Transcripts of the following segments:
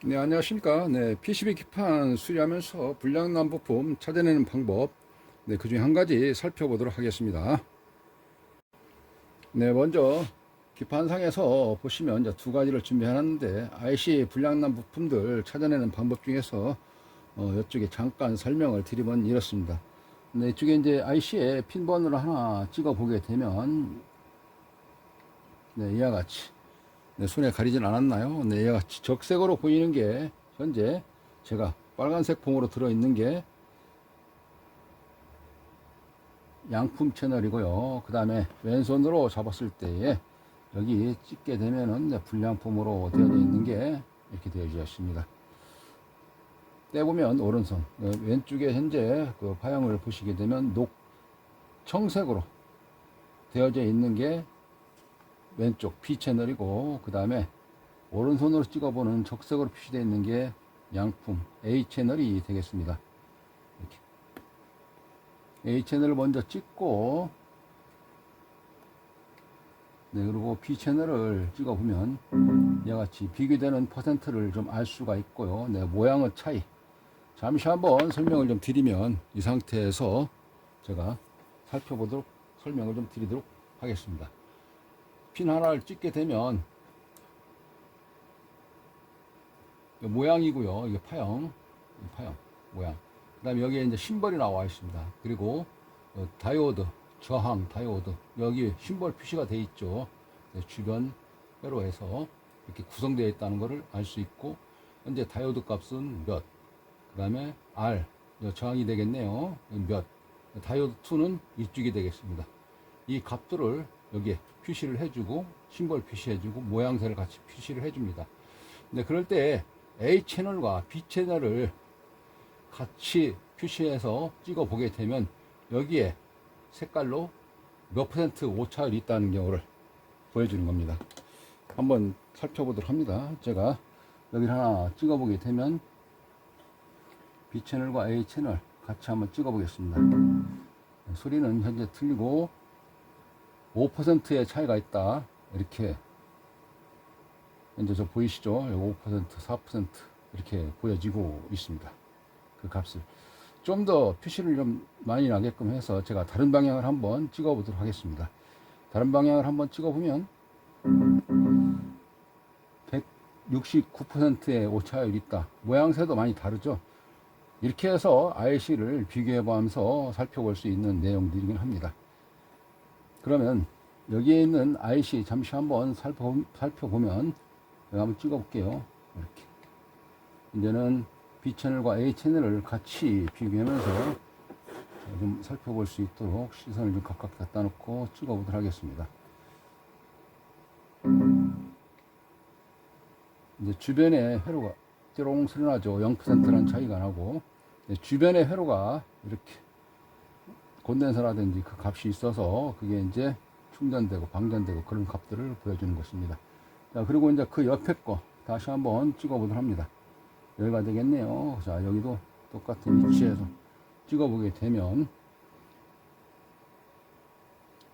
네, 안녕하십니까. 네, PCB 기판 수리하면서 불량난 부품 찾아내는 방법, 네, 그 중에 한 가지 살펴보도록 하겠습니다. 네, 먼저 기판상에서 보시면 이제 두 가지를 준비해놨는데, IC 불량난 부품들 찾아내는 방법 중에서 이쪽에 잠깐 설명을 드리면 이렇습니다. 네, 이쪽에 이제 IC에 핀번호를 하나 찍어 보게 되면, 네, 이와 같이, 네, 손에 가리진 않았나요? 네, 이와 같이 적색으로 보이는 게 현재 제가 빨간색 폼으로 들어있는 게 양품 채널이고요. 그 다음에 왼손으로 잡았을 때에 여기 찍게 되면은 불량품으로 되어져 있는 게 이렇게 되어져 있습니다. 떼보면 오른손, 왼쪽에 현재 그 파형을 보시게 되면 청색으로 되어져 있는 게 왼쪽 B 채널이고, 그 다음에 오른손으로 찍어보는 적색으로 표시되어 있는 게 양품 A 채널이 되겠습니다. 이렇게 A 채널을 먼저 찍고, 네, 그리고 B 채널을 찍어보면 이와 같이 비교되는 퍼센트를 좀 알 수가 있고요. 네, 모양의 차이 잠시 한번 설명을 좀 드리면, 이 상태에서 제가 살펴보도록 설명을 좀 드리도록 하겠습니다. 핀 하나를 찍게 되면 모양이고요. 이게 파형 모양. 그 다음에 여기에 이제 심벌이 나와 있습니다. 그리고 다이오드, 저항 다이오드, 여기 심벌 표시가 되어 있죠. 주변 회로에서 이렇게 구성되어 있다는 것을 알 수 있고, 현재 다이오드 값은 몇, 그 다음에 R, 저항이 되겠네요. 몇, 다이오드 2는 이쪽이 되겠습니다. 이 값들을 여기에 표시를 해주고, 심벌 표시해주고, 모양새를 같이 표시를 해줍니다. 근데 그럴 때 A 채널과 B 채널을 같이 표시해서 찍어 보게 되면 여기에 색깔로 몇 퍼센트 오차율이 있다는 경우를 보여주는 겁니다. 한번 살펴보도록 합니다. 제가 여기를 하나 찍어 보게 되면 B 채널과 A 채널 같이 한번 찍어 보겠습니다. 소리는 현재 틀리고 5%의 차이가 있다, 이렇게 현재 저 보이시죠? 5%, 4% 이렇게 보여지고 있습니다. 그 값을 좀 더 표시를 좀 많이 나게끔 해서 제가 다른 방향을 한번 찍어 보도록 하겠습니다. 다른 방향을 한번 찍어 보면 169%의 오차율이 있다. 모양새도 많이 다르죠. 이렇게 해서 IC를 비교해 보면서 살펴볼 수 있는 내용들이긴 합니다. 그러면 여기에 있는 IC 잠시 한번 살펴보면, 제가 한번 찍어 볼게요. 이렇게 이제는 B 채널과 A 채널을 같이 비교하면서 좀 살펴볼 수 있도록 시선을 좀 각각 갖다 놓고 찍어 보도록 하겠습니다. 이제 주변의 회로가 띠롱 소리 나죠. 0%라는 차이가 나고, 주변의 회로가 이렇게 콘덴서라든지 그 값이 있어서 그게 이제 충전되고 방전되고 그런 값들을 보여주는 것입니다. 자, 그리고 이제 그 옆에 거 다시 한번 찍어 보도록 합니다. 여기가 되겠네요. 자, 여기도 똑같은 위치에서 찍어 보게 되면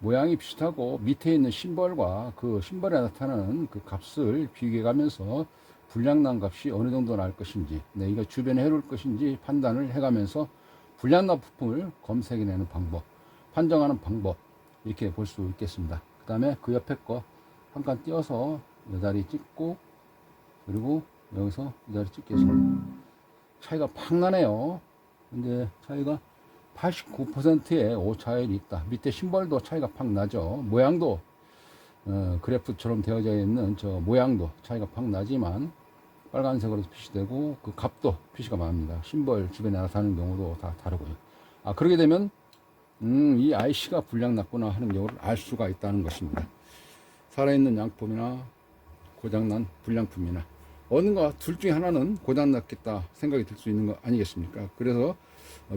모양이 비슷하고, 밑에 있는 심벌과 그 심벌에 나타나는 그 값을 비교해 가면서 불량난 값이 어느 정도 날 것인지, 네, 이거 주변에 해로울 것인지 판단을 해가면서 불량난 부품을 검색해내는 방법, 판정하는 방법, 이렇게 볼 수 있겠습니다. 그 다음에 그 옆에 거 한 칸 띄어서 이 자리 찍고, 그리고 여기서 이 자리 찍겠습니다. 차이가 팍 나네요. 근데 차이가 89%의 오차율이 있다. 밑에 심벌도 차이가 팍 나죠. 모양도 그래프처럼 되어져 있는 저 모양도 차이가 팍 나지만 빨간색으로 표시되고, 그 값도 표시가 많습니다. 심벌 주변에 나타나는 경우도 다 다르고요. 아, 그러게 되면 이 IC가 불량 났구나 하는 경우를 알 수가 있다는 것입니다. 살아있는 양품이나 고장난 불량품이나 어느가 둘 중에 하나는 고장났겠다 생각이 들 수 있는 거 아니겠습니까? 그래서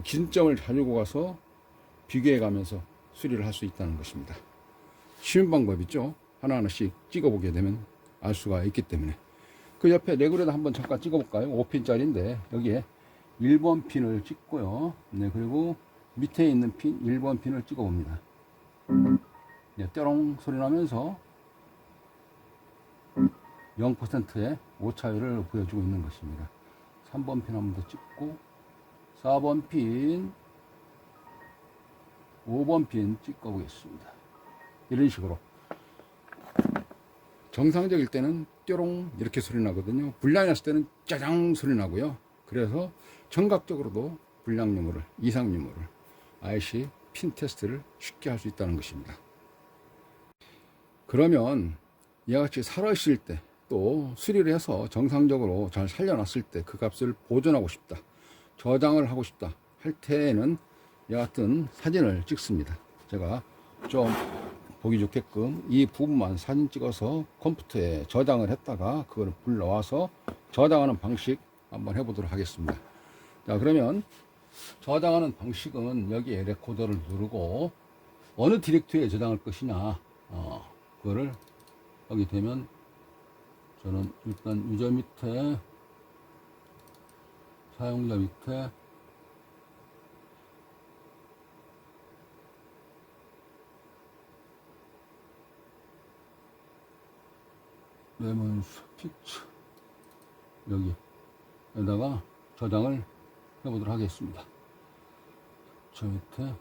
기준점을 가지고 가서 비교해 가면서 수리를 할 수 있다는 것입니다. 쉬운 방법이죠. 하나하나씩 찍어보게 되면 알 수가 있기 때문에. 그 옆에 레그레도 한번 잠깐 찍어볼까요? 5핀짜리인데 여기에 1번 핀을 찍고요. 네, 그리고 밑에 있는 핀 1번 핀을 찍어봅니다. 네, 뾰롱 소리 나면서 0%의 오차율을 보여주고 있는 것입니다. 3번 핀 한 번 더 찍고 4번 핀 5번 핀 찍어 보겠습니다. 이런 식으로 정상적일 때는 뾰롱 이렇게 소리 나거든요. 불량이 났을 때는 짜장 소리 나고요. 그래서 청각적으로도 불량 유무를, 이상 유무를, IC 핀 테스트를 쉽게 할 수 있다는 것입니다. 그러면 이와 같이 살아있을 때, 또 수리를 해서 정상적으로 잘 살려놨을 때 그 값을 보존하고 싶다, 저장을 하고 싶다 할 때에는 이와 같은 사진을 찍습니다. 제가 좀 보기 좋게끔 이 부분만 사진 찍어서 컴퓨터에 저장을 했다가 그걸 불러와서 저장하는 방식 한번 해보도록 하겠습니다. 자, 그러면 저장하는 방식은 여기에 레코더를 누르고 어느 디렉토리에 저장할 것이냐, 그거를 여기 되면 저는 일단 유저 밑에, 사용자 밑에 레몬스 피처 여기에다가 저장을 해보도록 하겠습니다. 저 밑에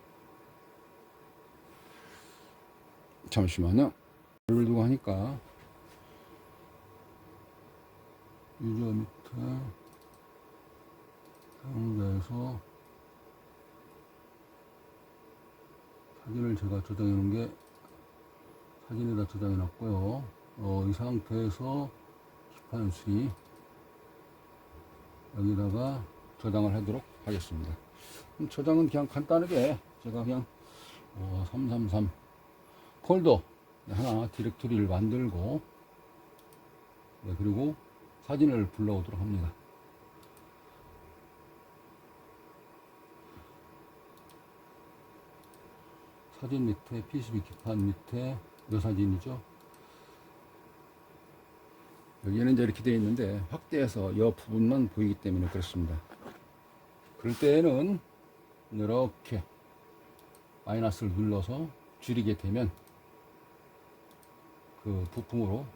잠시만요. 를 두고 하니까 유저 밑에 사용자에서 사진을 제가 저장해 놓은 게 사진에다 저장해 놨고요. 이 상태에서 기판 수리 여기다가 저장을 하도록 하겠습니다. 저장은 그냥 간단하게 제가 그냥 333 폴더 하나 디렉토리를 만들고, 그리고 사진을 불러오도록 합니다. 사진 밑에 PCB 기판 밑에 이 사진이죠. 여기는 이제 이렇게 되어 있는데 확대해서 이 부분만 보이기 때문에 그렇습니다. 그럴 때에는 이렇게 마이너스를 눌러서 줄이게 되면 그 부품으로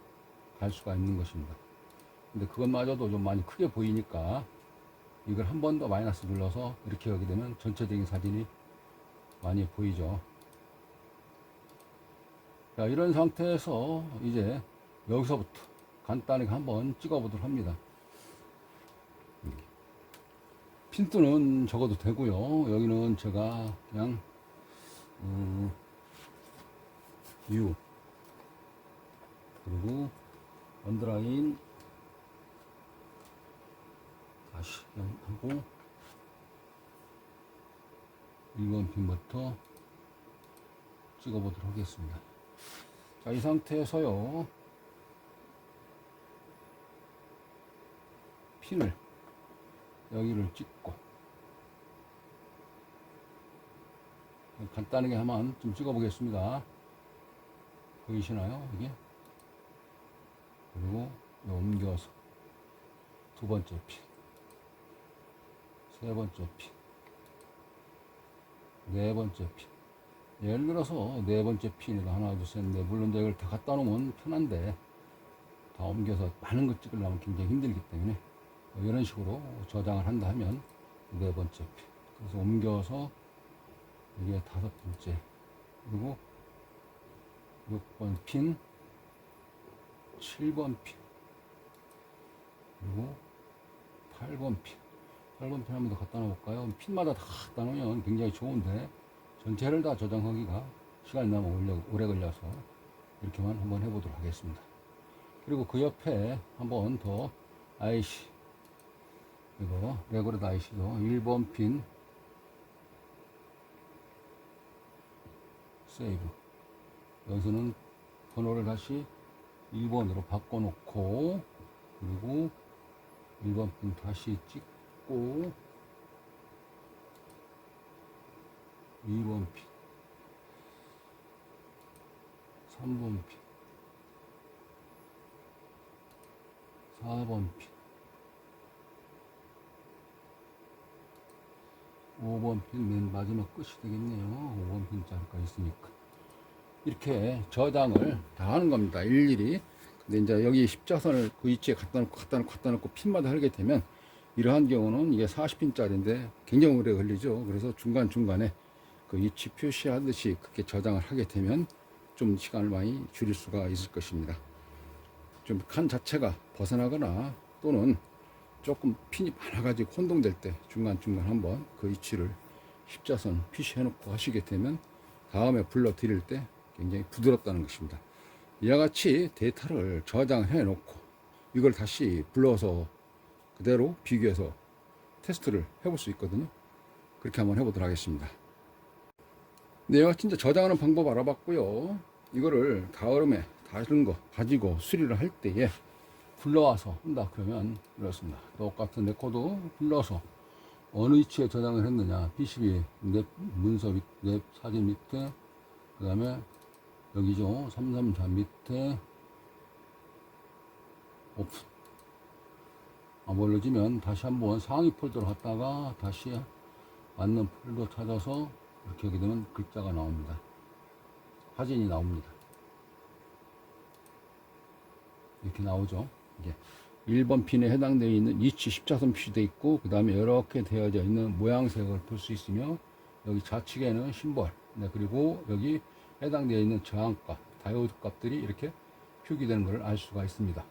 갈 수가 있는 것입니다. 근데 그것마저도 좀 많이 크게 보이니까 이걸 한 번 더 마이너스 눌러서 이렇게 하게 되면 전체적인 사진이 많이 보이죠. 자, 이런 상태에서 이제 여기서부터 간단하게 한번 찍어 보도록 합니다. 핀트는 적어도 되고요. 여기는 제가 그냥 U 그리고 언더라인 다시 하고 1번 핀부터 찍어 보도록 하겠습니다. 자, 이 상태에서요, 핀을 여기를 찍고 간단하게 한번 좀 찍어 보겠습니다. 보이시나요? 이게? 그리고 옮겨서 두 번째 핀, 세 번째 핀, 네 번째 핀. 예를 들어서 네 번째 핀에다 하나, 둘, 셋, 넷. 물론 이걸 다 갖다 놓으면 편한데 다 옮겨서 많은 걸 찍으려면 굉장히 힘들기 때문에 이런 식으로 저장을 한다 하면 네 번째 핀, 그래서 옮겨서 이게 다섯 번째, 그리고 6번 핀, 7번 핀, 그리고 8번 핀. 8번 핀 한번 더 갖다 놓을까요? 핀마다 다 갖다 놓으면 굉장히 좋은데 전체를 다 저장하기가 시간이 너무 오래 걸려서 이렇게만 한번 해보도록 하겠습니다. 그리고 그 옆에 한번 더 IC, 이거 레고레드 IC죠. 1번 핀 세이브. 여기서는 번호를 다시 1번으로 바꿔놓고, 그리고 1번 핀 다시 찍고 2번 핀, 3번 핀, 4번 핀, 5번 핀 맨 마지막 끝이 되겠네요. 5번 핀 자리까지 있으니까 이렇게 저장을 다 하는 겁니다. 일일이. 근데 이제 여기 십자선을 그 위치에 갖다 놓고 핀마다 하게 되면 이러한 경우는 이게 40핀짜리인데 굉장히 오래 걸리죠. 그래서 중간중간에 그 위치 표시하듯이 그렇게 저장을 하게 되면 좀 시간을 많이 줄일 수가 있을 것입니다. 좀 칸 자체가 벗어나거나 또는 조금 핀이 많아가지고 혼동될 때 중간중간 한번 그 위치를 십자선 표시해 놓고 하시게 되면 다음에 불러 드릴 때 굉장히 부드럽다는 것입니다. 이와 같이 데이터를 저장해 놓고 이걸 다시 불러서 그대로 비교해서 테스트를 해볼 수 있거든요. 그렇게 한번 해보도록 하겠습니다. 네, 이와 같이 이제 저장하는 방법 알아봤고요. 이거를 다음에 다른 거 가지고 수리를 할 때에 불러와서 한다 그러면 이렇습니다. 똑같은 레코드 불러서 어느 위치에 저장을 했느냐, PCB 랩 문서 밑, 랩 사진 밑에, 그 다음에 여기죠, 334 밑에 오픈. 몰라지면 다시 한번 상위 폴더로 갔다가 다시 맞는 폴더 찾아서 이렇게 하게 되면 글자가 나옵니다. 사진이 나옵니다. 이렇게 나오죠. 이게 1번 핀에 해당되어 있는 위치 십자선 표시되어 있고, 그 다음에 이렇게 되어져 있는 모양색을 볼 수 있으며, 여기 좌측에는 심벌, 네, 그리고 여기 해당되어 있는 저항값, 다이오드 값들이 이렇게 표기되는 것을 알 수가 있습니다.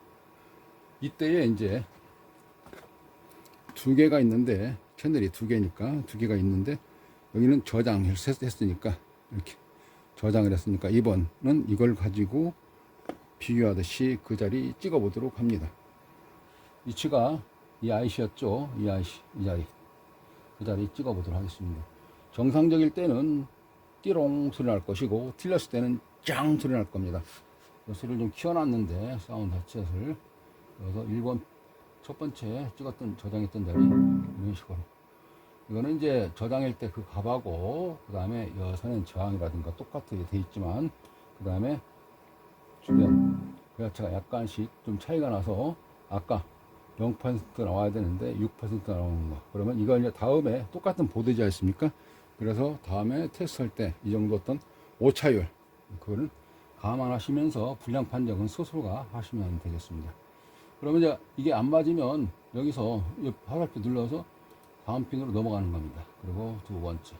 이때에 이제 두 개가 있는데, 채널이 두 개니까 두 개가 있는데, 여기는 저장을 했으니까 이렇게 저장을 했으니까 이번은 이걸 가지고 비교하듯이 그 자리 찍어 보도록 합니다. 위치가 이 IC였죠. 이 IC, 이 자리. 그 자리 찍어 보도록 하겠습니다. 정상적일 때는 띠롱 소리 날 것이고, 틀렸을 때는 짱 소리 날 겁니다. 이 소리를 좀 키워놨는데, 사운드 자체를. 그래서 1번 첫 번째 찍었던, 저장했던 자리, 이런 식으로. 이거는 이제 저장할 때 그 값하고, 그 다음에 여선의 저항이라든가 똑같게 돼 있지만, 그 다음에 주변 그 자체가 약간씩 좀 차이가 나서 아까 0% 나와야 되는데 6% 나오는 거. 그러면 이걸 이제 다음에 똑같은 보드지 않습니까? 그래서 다음에 테스트할 때 이 정도 어떤 오차율, 그거를 감안하시면서 불량 판정은 스스로가 하시면 되겠습니다. 그러면 이제 이게 안 맞으면 여기서 화살표 눌러서 다음 핀으로 넘어가는 겁니다. 그리고 두 번째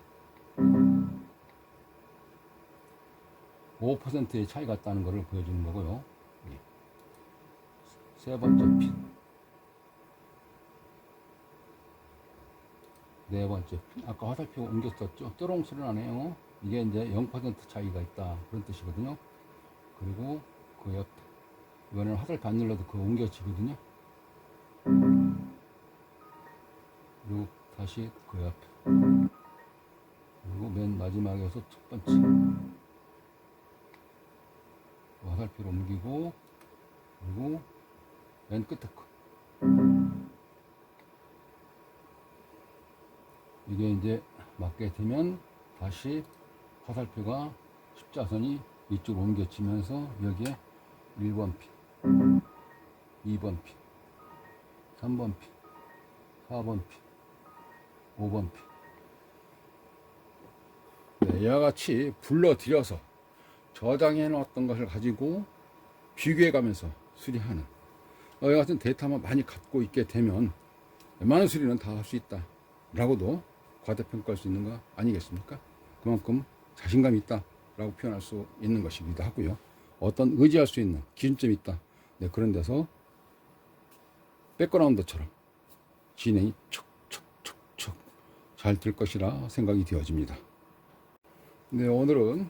5%의 차이가 있다는 것을 보여주는 거고요. 세 번째 핀, 네 번째 핀. 아까 화살표 옮겼었죠. 뾰롱 소리 나네요. 이게 이제 0% 차이가 있다, 그런 뜻이거든요. 그리고 그 옆에, 이거는 화살표 안 눌러도 그 옮겨지거든요. 그리고 다시 그 옆에, 그리고 맨 마지막에서 첫 번째 화살표로 옮기고, 그리고 맨 끝에 거. 이게 이제 맞게 되면 다시 화살표가 십자선이 이쪽으로 옮겨지면서 여기에 1번 핀, 2번 핀, 3번 핀, 4번 핀, 5번 핀. 네, 이와 같이 불러들여서 저장해 놓았던 것을 가지고 비교해 가면서 수리하는, 이와 같은 데이터만 많이 갖고 있게 되면 웬만한 수리는 다 할 수 있다 라고도 과대평가할 수 있는 거 아니겠습니까? 그만큼 자신감이 있다 라고 표현할 수 있는 것이기도 하고요. 어떤 의지할 수 있는 기준점이 있다, 네, 그런 데서 백그라운드처럼 진행이 척척척척 잘 될 것이라 생각이 되어집니다. 네, 오늘은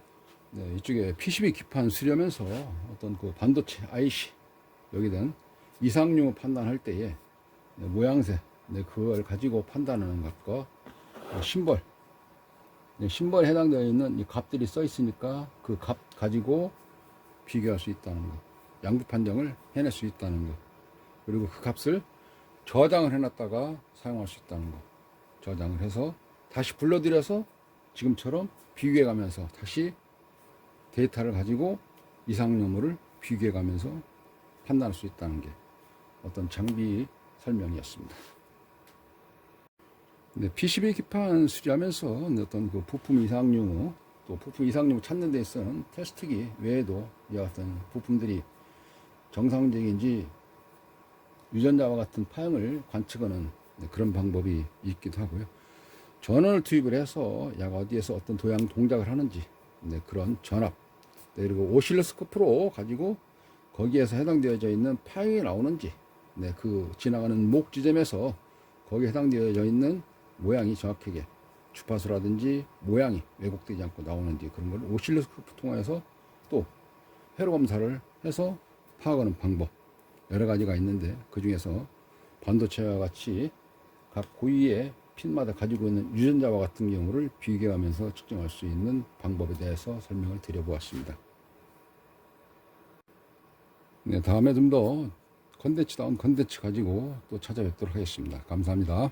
이쪽에 PCB 기판 수리하면서 어떤 그 반도체 IC 여기 된 이상용 판단할 때에 모양새, 그걸 가지고 판단하는 것과 심벌, 심벌에 해당되어 있는 이 값들이 써 있으니까 그 값 가지고 비교할 수 있다는 것, 양부 판정을 해낼 수 있다는 것, 그리고 그 값을 저장을 해놨다가 사용할 수 있다는 것, 저장을 해서 다시 불러들여서 지금처럼 비교해 가면서 다시 데이터를 가지고 이상용물을 비교해 가면서 판단할 수 있다는 게 어떤 장비 설명이었습니다. PCB 기판 수리하면서 어떤 그 부품 이상용, 또 부품 이상용 찾는 데 있어서는 테스트기 외에도 이와 같은 부품들이 정상적인지 유전자와 같은 파형을 관측하는 그런 방법이 있기도 하고요. 전원을 투입을 해서 약 어디에서 어떤 도양 동작을 하는지 그런 전압 그리고 오실로스코프로 가지고 거기에서 해당되어져 있는 파형이 나오는지 그 지나가는 목 지점에서 거기에 해당되어져 있는 모양이 정확하게 주파수라든지 모양이 왜곡되지 않고 나오는지 그런 걸 오실로스코프 통해서 또 회로 검사를 해서 파악하는 방법 여러 가지가 있는데 그 중에서 반도체와 같이 각 고유의 핀마다 가지고 있는 유전자와 같은 경우를 비교하면서 측정할 수 있는 방법에 대해서 설명을 드려보았습니다. 다음에 좀 더 컨텐츠다운 컨텐츠 가지고 또 찾아뵙도록 하겠습니다. 감사합니다.